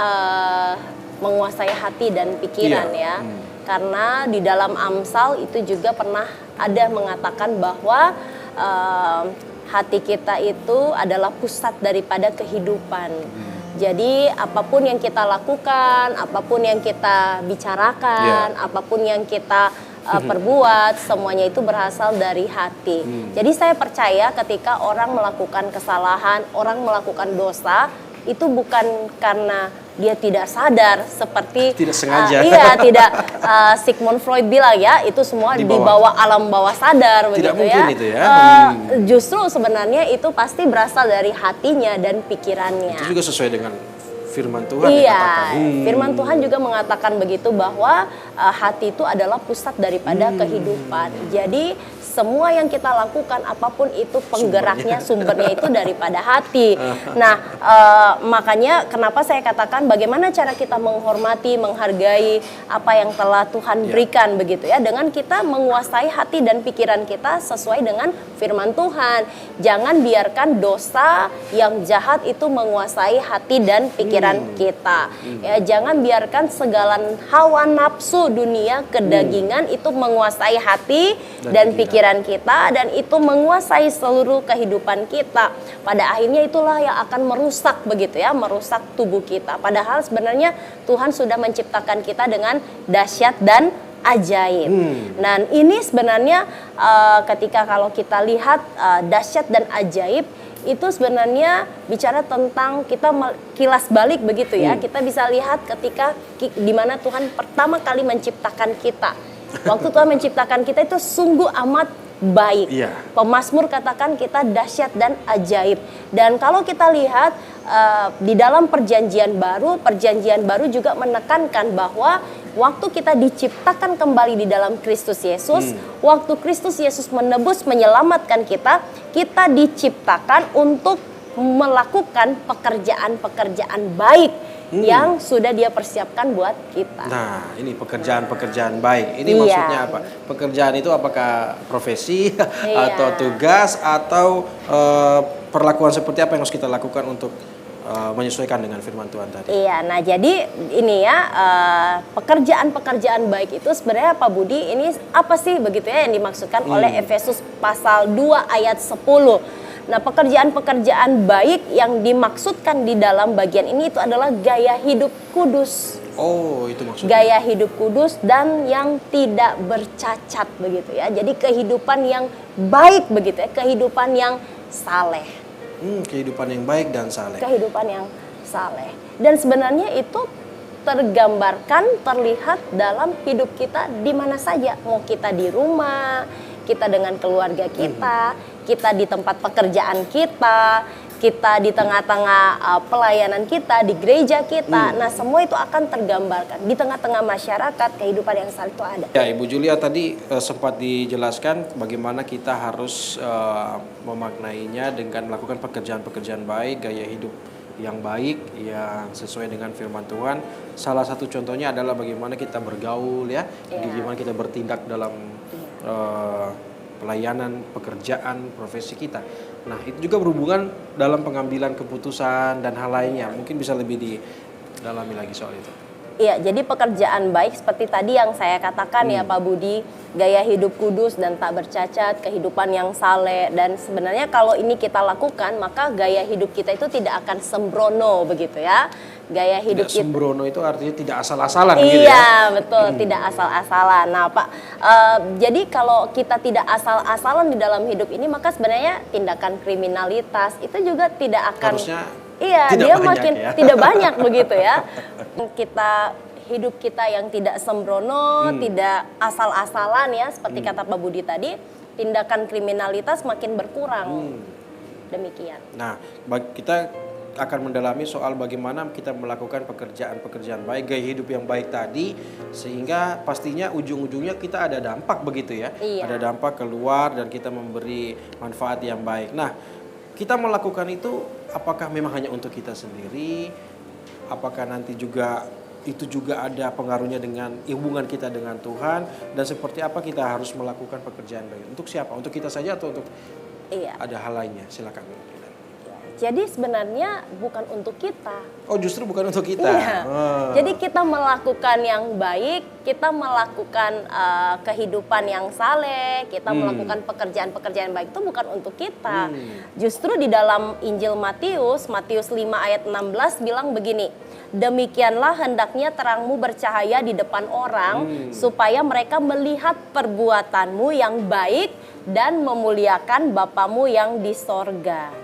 menguasai hati dan pikiran Iya. ya? Karena di dalam Amsal itu juga pernah ada mengatakan bahwa hati kita itu adalah pusat daripada kehidupan. Jadi apapun yang kita lakukan, apapun yang kita bicarakan, apapun yang kita perbuat, semuanya itu berasal dari hati. Jadi saya percaya ketika orang melakukan kesalahan, orang melakukan dosa, itu bukan karena dia tidak sadar seperti tidak sengaja. Sigmund Freud bilang ya, itu semua di bawah alam bawah sadar tidak begitu mungkin ya. Itu ya. Justru sebenarnya itu pasti berasal dari hatinya dan pikirannya. Itu juga sesuai dengan firman Tuhan Iya, firman Tuhan juga mengatakan begitu bahwa hati itu adalah pusat daripada kehidupan. Jadi semua yang kita lakukan apapun itu penggeraknya sumbernya itu daripada hati. Nah, makanya kenapa saya katakan bagaimana cara kita menghormati, menghargai apa yang telah Tuhan berikan begitu ya, dengan kita menguasai hati dan pikiran kita sesuai dengan firman Tuhan. Jangan biarkan dosa yang jahat itu menguasai hati dan pikiran kita. Ya, jangan biarkan segala hawa nafsu dunia kedagingan itu menguasai hati dan pikiran kita, dan itu menguasai seluruh kehidupan kita. Pada akhirnya itulah yang akan merusak begitu ya, merusak tubuh kita. Padahal sebenarnya Tuhan sudah menciptakan kita dengan dahsyat dan ajaib. Dan ini sebenarnya ketika kalau kita lihat dahsyat dan ajaib itu sebenarnya bicara tentang kita kilas balik begitu ya. Kita bisa lihat ketika di mana Tuhan pertama kali menciptakan kita. Waktu Tuhan menciptakan kita itu sungguh amat baik. Pemazmur katakan kita dahsyat dan ajaib. Dan kalau kita lihat di dalam perjanjian baru juga menekankan bahwa waktu kita diciptakan kembali di dalam Kristus Yesus, waktu Kristus Yesus menebus, menyelamatkan kita, kita diciptakan untuk melakukan pekerjaan-pekerjaan baik yang sudah Dia persiapkan buat kita. Nah, ini pekerjaan-pekerjaan baik. Ini maksudnya apa? Pekerjaan itu apakah profesi atau tugas atau perlakuan seperti apa yang harus kita lakukan untuk menyesuaikan dengan firman Tuhan tadi? Iya, nah jadi ini ya, pekerjaan-pekerjaan baik itu sebenarnya Pak Budi, ini apa sih begitu ya yang dimaksudkan oleh Efesus pasal 2 ayat 10. Nah, pekerjaan-pekerjaan baik yang dimaksudkan di dalam bagian ini itu adalah gaya hidup kudus. Oh, itu maksudnya. Gaya hidup kudus dan yang tidak bercacat begitu ya. Jadi kehidupan yang baik begitu ya, kehidupan yang saleh. Kehidupan yang baik dan saleh. Kehidupan yang saleh. Dan sebenarnya itu tergambarkan, terlihat dalam hidup kita di mana saja. Mau kita di rumah, kita dengan keluarga kita, kita di tempat pekerjaan kita, kita di tengah-tengah pelayanan kita, di gereja kita. Nah, semua itu akan tergambarkan. Di tengah-tengah masyarakat, kehidupan yang saleh itu ada. Ya, Ibu Julia tadi sempat dijelaskan bagaimana kita harus memaknainya dengan melakukan pekerjaan-pekerjaan baik, gaya hidup yang baik, yang sesuai dengan firman Tuhan. Salah satu contohnya adalah bagaimana kita bergaul ya, bagaimana kita bertindak dalam pelayanan, pekerjaan, profesi kita. Nah, itu juga berhubungan dalam pengambilan keputusan dan hal lainnya. Mungkin bisa lebih didalami lagi soal itu. Iya, jadi pekerjaan baik seperti tadi yang saya katakan ya Pak Budi, gaya hidup kudus dan tak bercacat, kehidupan yang saleh. Dan sebenarnya kalau ini kita lakukan, maka gaya hidup kita itu tidak akan sembrono begitu ya. Gaya hidup tidak sembrono itu artinya tidak asal-asalan gitu ya. Iya, betul, tidak asal-asalan. Nah, Pak, jadi kalau kita tidak asal-asalan di dalam hidup ini, maka sebenarnya tindakan kriminalitas itu juga tidak akan harusnya dia makin tidak banyak begitu ya. Kita hidup kita yang tidak sembrono, tidak asal-asalan ya, seperti kata Pak Budi tadi, tindakan kriminalitas makin berkurang. Demikian. Nah, kita akan mendalami soal bagaimana kita melakukan pekerjaan-pekerjaan baik, gaya hidup yang baik tadi, sehingga pastinya ujung-ujungnya kita ada dampak begitu ya. Iya. Ada dampak keluar dan kita memberi manfaat yang baik. Nah, kita melakukan itu apakah memang hanya untuk kita sendiri? Apakah nanti juga itu juga ada pengaruhnya dengan hubungan kita dengan Tuhan, dan seperti apa kita harus melakukan pekerjaan baik? Untuk siapa? Untuk kita saja atau untuk ada hal lainnya? Silakan. jadi sebenarnya bukan untuk kita. Oh, justru bukan untuk kita. Iya. Oh. Jadi kita melakukan yang baik, kita melakukan kehidupan yang saleh, kita melakukan pekerjaan-pekerjaan baik itu bukan untuk kita. Justru di dalam Injil Matius 5 ayat 16 bilang begini, demikianlah hendaknya terangmu bercahaya di depan orang, supaya mereka melihat perbuatanmu yang baik dan memuliakan Bapamu yang di sorga.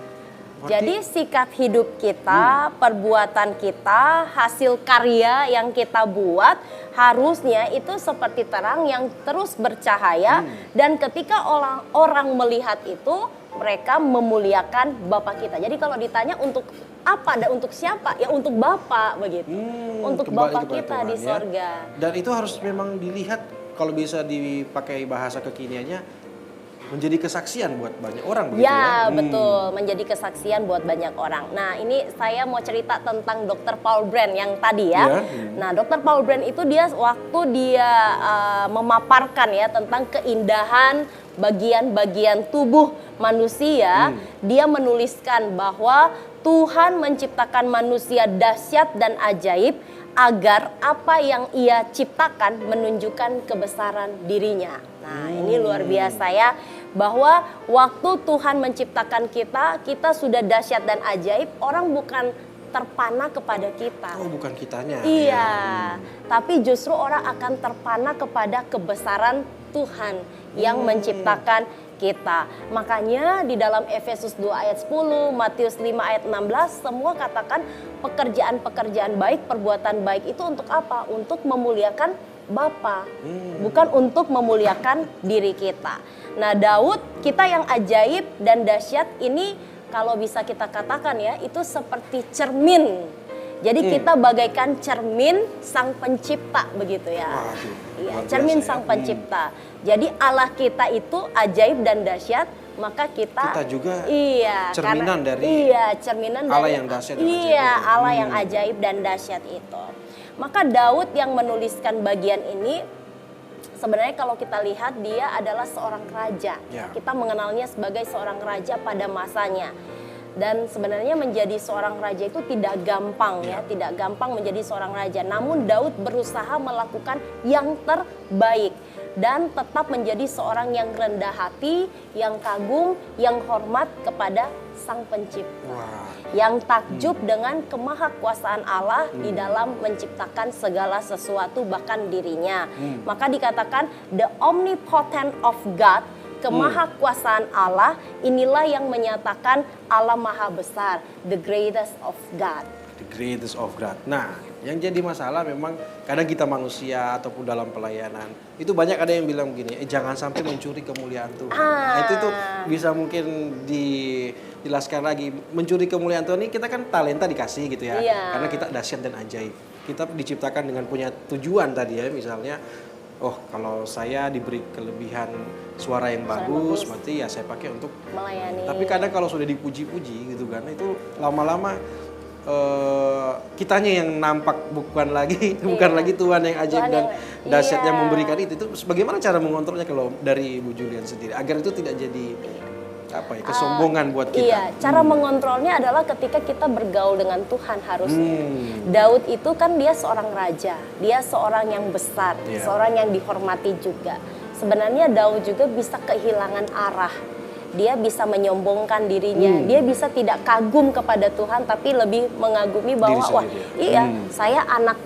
Jadi sikap hidup kita, perbuatan kita, hasil karya yang kita buat harusnya itu seperti terang yang terus bercahaya, dan ketika orang melihat itu mereka memuliakan Bapa kita. Jadi kalau ditanya untuk apa dan untuk siapa? Ya untuk Bapa begitu. Untuk Bapa kita di sorga. Dan itu harus memang dilihat, kalau bisa dipakai bahasa kekiniannya, menjadi kesaksian buat banyak orang begitu ya. Ya, betul, menjadi kesaksian buat banyak orang. Nah, ini saya mau cerita tentang Dr. Paul Brand yang tadi ya. Nah, Dr. Paul Brand itu waktu dia memaparkan ya tentang keindahan bagian-bagian tubuh manusia, dia menuliskan bahwa Tuhan menciptakan manusia dahsyat dan ajaib agar apa yang ia ciptakan menunjukkan kebesaran dirinya. Nah, ini luar biasa ya, bahwa waktu Tuhan menciptakan kita, kita sudah dahsyat dan ajaib, orang bukan terpana kepada kita. Oh, bukan kitanya. Iya, tapi justru orang akan terpana kepada kebesaran Tuhan yang menciptakan kita. Makanya di dalam Efesus 2 ayat 10, Matius 5 ayat 16, semua katakan pekerjaan-pekerjaan baik, perbuatan baik itu untuk apa? Untuk memuliakan Bapa, bukan untuk memuliakan diri kita. Nah, Daud, kita yang ajaib dan dahsyat ini kalau bisa kita katakan ya, itu seperti cermin. Jadi kita bagaikan cermin Sang Pencipta begitu ya. Iya, cermin Sang Pencipta. Jadi Allah kita itu ajaib dan dahsyat, maka kita juga cerminan dari cerminan Allah dari yang dahsyat dan ajaib itu. Allah yang ajaib dan dahsyat itu. Maka Daud yang menuliskan bagian ini, sebenarnya kalau kita lihat dia adalah seorang raja. Kita mengenalnya sebagai seorang raja pada masanya. Dan sebenarnya menjadi seorang raja itu tidak gampang ya, tidak gampang menjadi seorang raja. Namun Daud berusaha melakukan yang terbaik dan tetap menjadi seorang yang rendah hati, yang kagum, yang hormat kepada Sang Pencipta. Yang takjub dengan kemahakuasaan Allah di dalam menciptakan segala sesuatu, bahkan dirinya. Maka dikatakan the omnipotent of God, kemahakuasaan Allah, inilah yang menyatakan Allah Maha Besar, the greatest of God. The greatest of God. Nah, yang jadi masalah memang kadang kita manusia ataupun dalam pelayanan itu banyak ada yang bilang begini, jangan sampai mencuri kemuliaan Tuhan. Nah, itu tuh bisa mungkin dijelaskan lagi. Mencuri kemuliaan Tuhan ini kita kan talenta dikasih gitu ya. Karena kita dahsyat dan ajaib. Kita diciptakan dengan punya tujuan tadi ya, misalnya kalau saya diberi kelebihan suara yang bagus, berarti ya saya pakai untuk melayani. Tapi kadang kalau sudah dipuji-puji gitu kan, itu lama-lama kitanya yang nampak, bukan lagi Tuhan yang ajaib dan dahsyat yang memberikan itu. Bagaimana cara mengontrolnya kalau dari Ibu Julian sendiri agar itu tidak jadi kesombongan buat kita? Iya, cara mengontrolnya adalah ketika kita bergaul dengan Tuhan harusnya. Daud itu kan dia seorang raja, dia seorang yang besar, seorang yang dihormati juga. Sebenarnya Daud juga bisa kehilangan arah. Dia bisa menyombongkan dirinya, dia bisa tidak kagum kepada Tuhan, tapi lebih mengagumi bahwa saya anak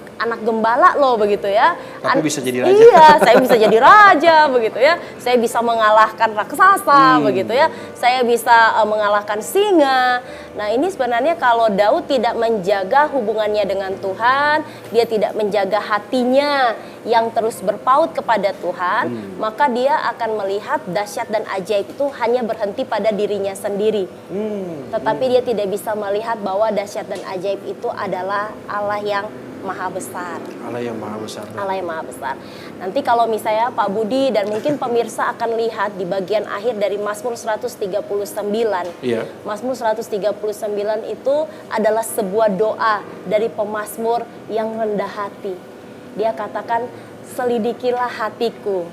gembala loh begitu ya. Tapi bisa jadi raja. Iya, saya bisa jadi raja begitu ya. Saya bisa mengalahkan raksasa begitu ya. Saya bisa mengalahkan singa. Nah, ini sebenarnya kalau Daud tidak menjaga hubungannya dengan Tuhan, dia tidak menjaga hatinya yang terus berpaut kepada Tuhan, maka dia akan melihat dahsyat dan ajaib itu hanya berhenti pada dirinya sendiri. Tetapi dia tidak bisa melihat bahwa dahsyat dan ajaib itu adalah Allah yang Maha Besar. Allah yang Maha Besar. Allah yang Maha Besar. Nanti kalau misalnya Pak Budi dan mungkin pemirsa akan lihat di bagian akhir dari Mazmur 139. Mazmur 139 itu adalah sebuah doa dari pemazmur yang rendah hati. Dia katakan, selidikilah hatiku,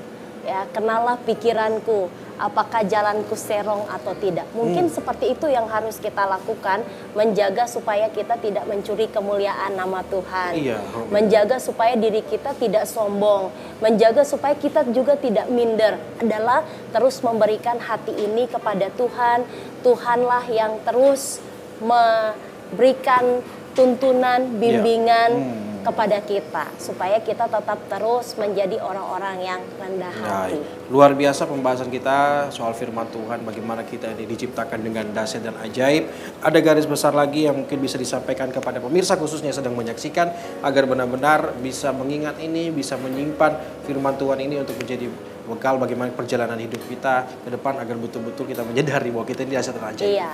ya, kenalah pikiranku, apakah jalanku serong atau tidak. Mungkin seperti itu yang harus kita lakukan, menjaga supaya kita tidak mencuri kemuliaan nama Tuhan. Iya. Menjaga supaya diri kita tidak sombong, menjaga supaya kita juga tidak minder, adalah terus memberikan hati ini kepada Tuhan. Tuhanlah yang terus memberikan tuntunan, bimbingan kepada kita, supaya kita tetap terus menjadi orang-orang yang rendah hati. Luar biasa pembahasan kita soal firman Tuhan, bagaimana kita ini diciptakan dengan dahsyat dan ajaib. Ada garis besar lagi yang mungkin bisa disampaikan kepada pemirsa khususnya yang sedang menyaksikan, agar benar-benar bisa mengingat ini, bisa menyimpan firman Tuhan ini untuk menjadi bekal bagaimana perjalanan hidup kita ke depan, agar betul-betul kita menyadari bahwa kita ini dahsyat dan ajaib. Iya.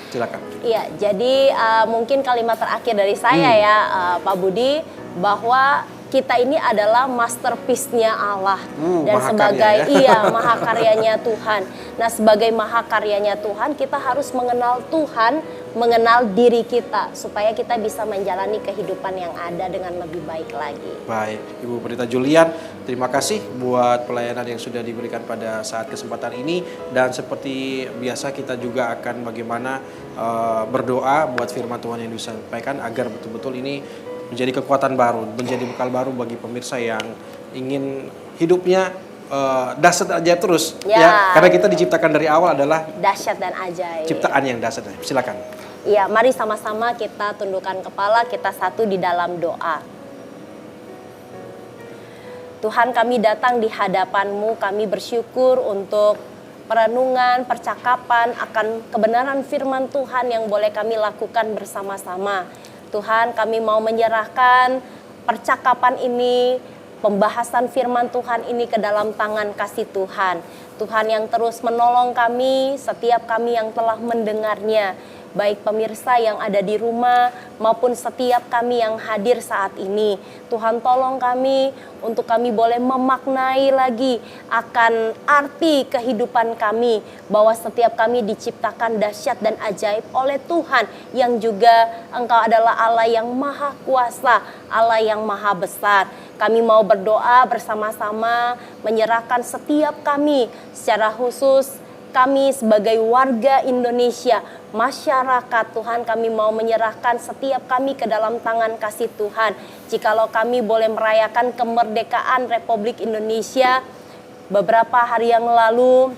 Silakan. Iya, jadi mungkin kalimat terakhir dari saya ya, Pak Budi, bahwa kita ini adalah masterpiece-nya Allah dan sebagai mahakaryanya Tuhan. Nah, sebagai mahakaryanya Tuhan, kita harus mengenal Tuhan, mengenal diri kita supaya kita bisa menjalani kehidupan yang ada dengan lebih baik lagi. Baik, Ibu Pendeta Julian, terima kasih buat pelayanan yang sudah diberikan pada saat kesempatan ini, dan seperti biasa kita juga akan bagaimana berdoa buat firman Tuhan yang disampaikan agar betul-betul ini menjadi kekuatan baru, menjadi bekal baru bagi pemirsa yang ingin hidupnya dahsyat ajaib terus, ya. Karena kita diciptakan dari awal adalah dahsyat dan ajaib. Ciptaan yang dahsyat. Silakan. Ya, mari sama-sama kita tundukkan kepala, kita satu di dalam doa. Tuhan, kami datang di hadapan-Mu, kami bersyukur untuk perenungan, percakapan akan kebenaran firman Tuhan yang boleh kami lakukan bersama-sama. Tuhan, kami mau menyerahkan percakapan ini, pembahasan firman Tuhan ini ke dalam tangan kasih Tuhan. Tuhan yang terus menolong kami, setiap kami yang telah mendengarnya, baik pemirsa yang ada di rumah maupun setiap kami yang hadir saat ini. Tuhan, tolong kami untuk kami boleh memaknai lagi akan arti kehidupan kami, bahwa setiap kami diciptakan dahsyat dan ajaib oleh Tuhan, yang juga Engkau adalah Allah yang maha kuasa, Allah yang maha besar. Kami mau berdoa bersama-sama, menyerahkan setiap kami, secara khusus kami sebagai warga Indonesia, masyarakat Tuhan, kami mau menyerahkan setiap kami ke dalam tangan kasih Tuhan. Jikalau kami boleh merayakan kemerdekaan Republik Indonesia beberapa hari yang lalu,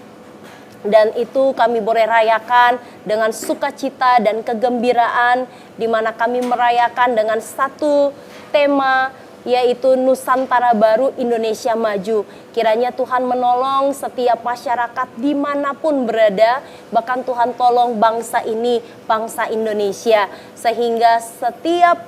dan itu kami boleh rayakan dengan sukacita dan kegembiraan, di mana kami merayakan dengan satu tema, yaitu Nusantara Baru, Indonesia Maju. Kiranya Tuhan menolong setiap masyarakat dimanapun berada, bahkan Tuhan tolong bangsa ini, bangsa Indonesia, sehingga setiap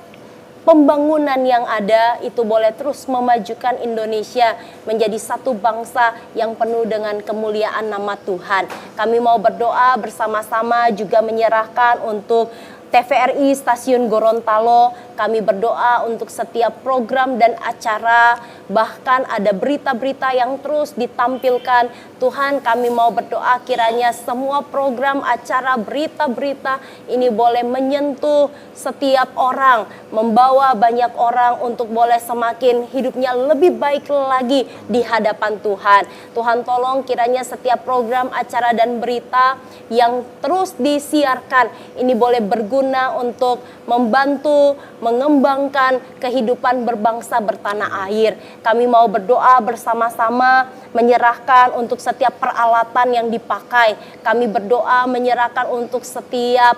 pembangunan yang ada itu boleh terus memajukan Indonesia menjadi satu bangsa yang penuh dengan kemuliaan nama Tuhan. Kami mau berdoa bersama-sama, juga menyerahkan untuk TVRI Stasiun Gorontalo. Kami berdoa untuk setiap program dan acara, bahkan ada berita-berita yang terus ditampilkan. Tuhan, kami mau berdoa kiranya semua program, acara, berita-berita ini boleh menyentuh setiap orang, membawa banyak orang untuk boleh semakin hidupnya lebih baik lagi di hadapan Tuhan. Tuhan, tolong kiranya setiap program, acara, dan berita yang terus disiarkan ini boleh berguna untuk membantu mengembangkan kehidupan berbangsa bertanah air. Kami mau berdoa bersama-sama, menyerahkan untuk setiap peralatan yang dipakai. Kami berdoa menyerahkan untuk setiap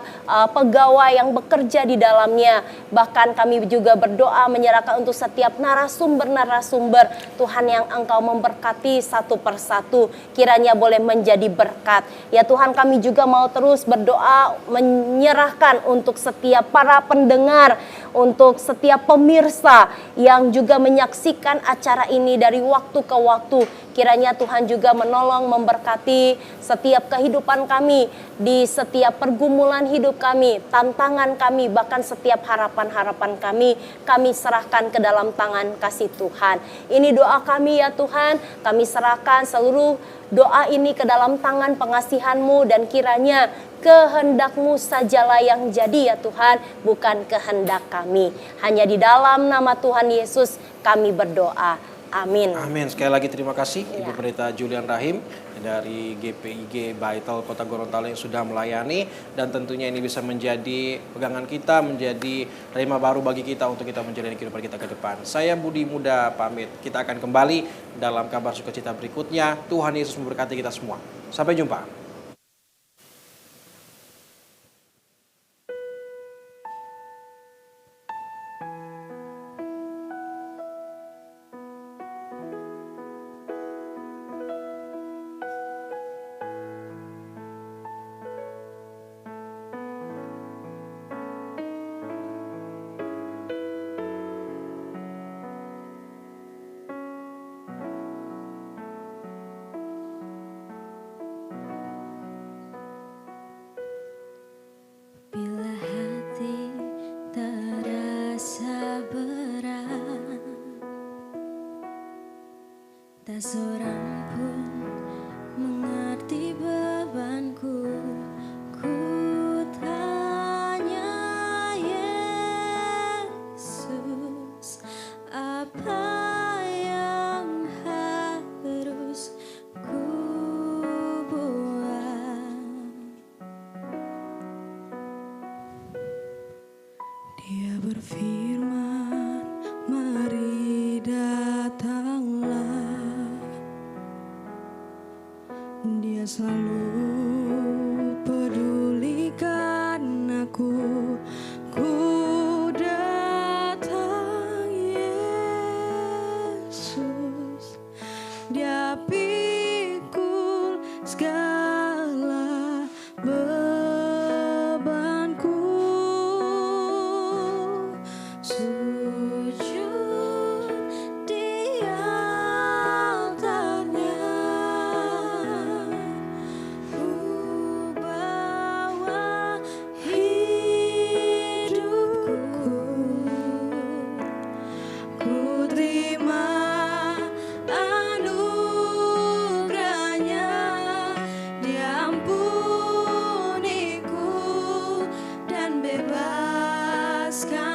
pegawai yang bekerja di dalamnya. Bahkan kami juga berdoa menyerahkan untuk setiap narasumber-narasumber Tuhan yang Engkau memberkati satu persatu. Kiranya boleh menjadi berkat. Ya Tuhan, kami juga mau terus berdoa menyerahkan untuk setiap para pendengar, untuk setiap pemirsa yang juga menyaksikan acara ini dari waktu ke waktu. Kiranya Tuhan juga menolong, memberkati setiap kehidupan kami, di setiap pergumulan hidup kami, tantangan kami, bahkan setiap harapan-harapan kami serahkan ke dalam tangan kasih Tuhan. Ini doa kami ya Tuhan, kami serahkan seluruh doa ini ke dalam tangan pengasihan-Mu, dan kiranya kehendak-Mu sajalah yang jadi ya Tuhan, bukan kehendak kami. Hanya di dalam nama Tuhan Yesus kami berdoa. Amin. Amin. Sekali lagi terima kasih Ibu Pendeta Julian Rahim yang dari GPIG Baital Kota Gorontalo yang sudah melayani, dan tentunya ini bisa menjadi pegangan kita, menjadi rema baru bagi kita untuk kita menjalani kehidupan kita ke depan. Saya Budi Muda pamit. Kita akan kembali dalam kabar sukacita berikutnya. Tuhan Yesus memberkati kita semua. Sampai jumpa. Bila hati terasa berat, tak seorang pun mengerti bebanku. Ku tanya Yesus, apa yang harus ku buat? Dia berfirman, mari datanglah. Dia selalu pedulikan aku. Ku datang Yesus, Dia pikul segala bebanku. Sujud di altarnya, ku bawa hidupku. Ku terima anugerahnya, Dia ampuniku dan bebaskan.